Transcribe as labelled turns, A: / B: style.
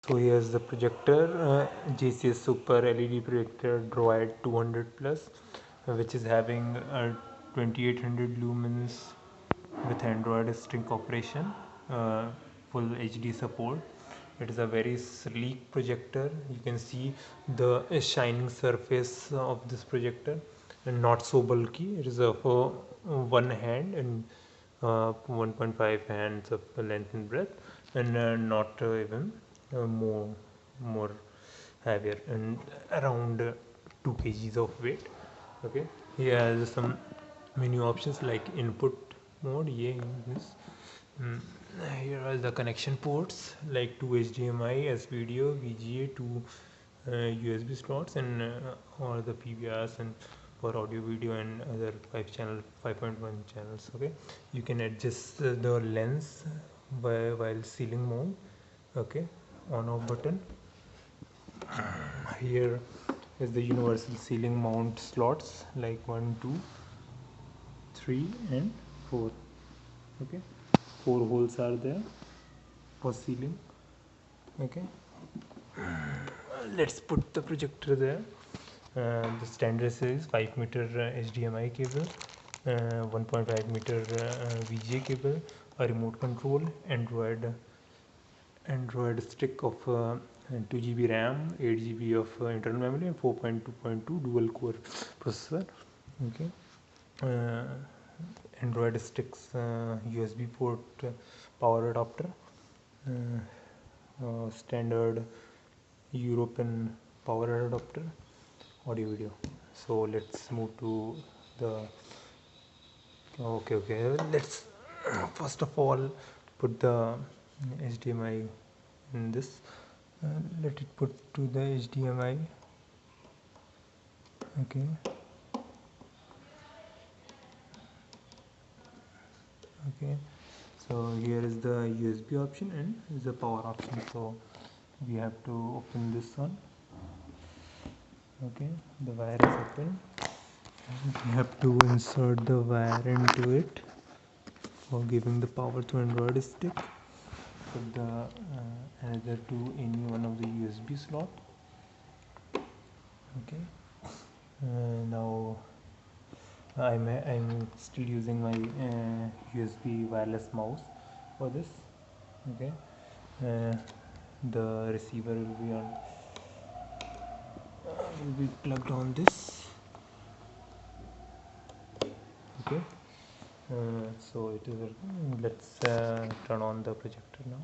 A: So here's the projector, Jcssuper LED projector droid 200 plus, which is having 2800 lumens with Android stick operation, full HD support. It is a very sleek projector. You can see the shining surface of this projector, and not so bulky. It is for one hand and 1.5 hands of length and breadth, and not even more heavier, and around 2 kgs of weight. Okay, here are some menu options like input mode. Yeah, this. Here are the connection ports like 2 HDMI, S video, VGA, 2 USB slots, and all the PVRs and for audio, video, and other 5.1 channels. Okay, you can adjust the lens while ceiling mount. Okay, on off button. Here is the universal ceiling mount slots like 1, 2, 3, and 4. Okay, 4 holes are there for ceiling. Okay, let's put the projector there. The standard is 5-meter HDMI cable, 1.5-meter VGA cable, a remote control, Android stick of 2 GB RAM, 8 GB of internal memory, and 4.2.2 dual core processor. Okay, Android sticks, USB port, power adapter, standard European power adapter, audio video. So let's move to the okay, let's first of all put the HDMI in this. Let it put to the HDMI. Okay, so here is the USB option and the power option. So we have to open this one. Okay, the wire is open. We have to insert the wire into it for giving the power to Android stick. Put the another to any one of the USB slot. Okay, now I'm still using my USB wireless mouse for this. Okay, the receiver will be plugged on this. Okay, so it is working. Let's turn on the projector now.